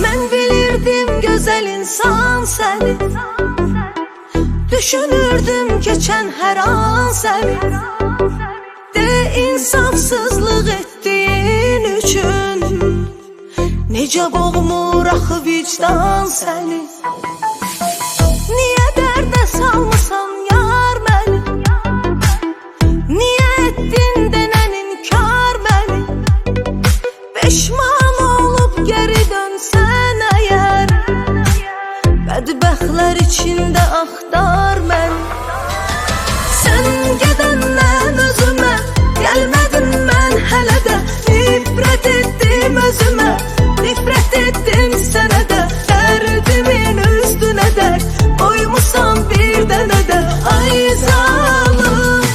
Mən bilirdim gözəl insan səni, düşünürdüm keçən hər an səni. De insafsızlıq etdiyin üçün necə boğmur axı vicdan səni. Niyə dərdə salmısan yar məni, niyə etdin denən inkar məni. Peşman olub geri dönsən əgər, bədbəxtlər içində axtar məni. Sən gedəndən özümə gəlmədim mən hələ də, nifrət etdim özümə, nifrət etdim sənə də. Dərdimin üstünə dərd qoymusan bir dənə də, ay zalım.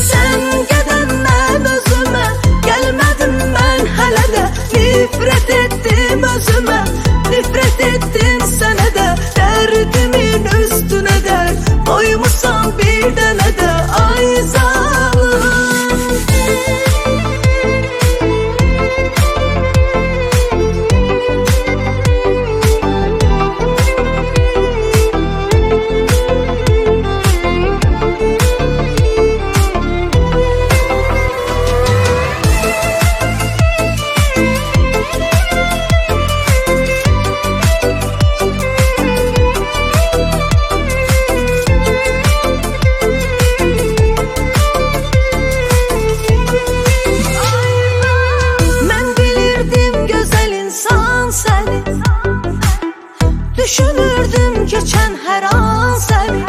Sən gedəndən özümə gəlmədim mən hələ də, nifrət etdim özümə, nifrət etdim sənə də. Dərdimin üstünə dərd qoymusan bir dənə də, ay zalım. Düşünürdüm keçən hər an səni.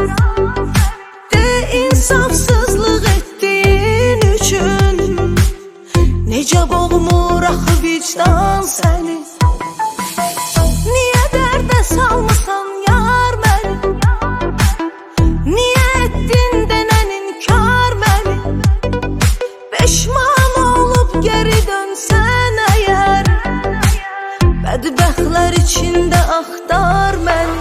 De insafsızlıq etdiyin üçün necə boğmur axı vicdan səni. Niyə dərdə salmısan yar məni, niyə etdin denən inkar məni. Peşman olub geri dönsən əgər, bədbəxtlər içində axtar məni.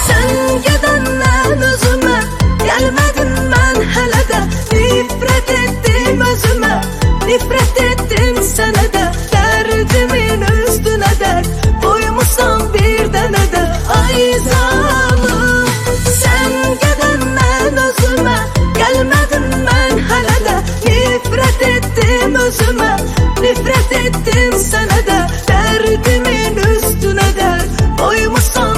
Sən gedəndən özümə gəlmədim mən hələ də, nifrət etdim özümə, nifrət etdim sənə də. Dərdimin üstünə dərd qoymusan bir dənə də, ay zalım. Sən gedəndən özümə gəlmədim mən hələ də, nifrət etdim özümə, nifrət etdim sənə də. Dərdimin üstünə dərd qoymusan